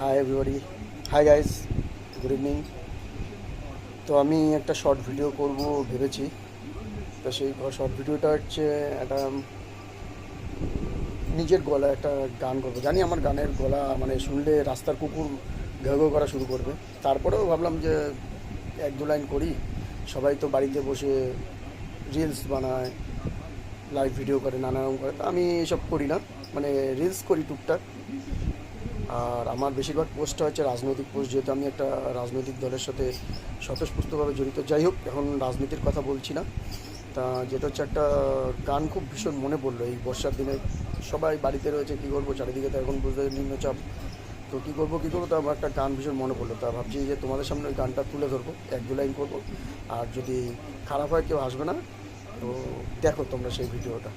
Hi everybody, hi guys, good evening. তো আমি একটা শর্ট ভিডিও করব ভেবেছি। তো সেই শর্ট ভিডিওটা হচ্ছে একটা নিজের গলায় একটা গান করবো। জানি আমার গানের গলা মানে শুনলে রাস্তার কুকুর ঘেউ ঘেউ করা শুরু করবে। তারপরেও ভাবলাম যে এক দু লাইন করি। সবাই তো বাড়িতে বসে রিলস বানায়, লাইভ ভিডিও করে, নানা রকম করে। তো আমি এসব করি না, মানে রিলস করি টুকটাক। আর আমার বেশিরভাগ পোস্টটা হচ্ছে রাজনৈতিক পোস্ট, যেহেতু আমি একটা রাজনৈতিক দলের সাথে স্বতঃস্ফূর্তভাবে জড়িত। যাই হোক, এখন রাজনীতির কথা বলছি না। তা যেটা হচ্ছে একটা গান খুব ভীষণ মনে পড়লো এই বর্ষার দিনে। সবাই বাড়িতে রয়েছে, কী করবো, চারিদিকে তো এখন বুঝতে নিম্নচাপ। তো কী করবো, তো আমার একটা গান ভীষণ মনে পড়লো। তা ভাবছি যে তোমাদের সামনে ওই গানটা তুলে ধরবো, এক দু লাইন করবো। আর যদি খারাপ হয় কেউ আসবে না, তো দেখো তোমরা সেই ভিডিওটা।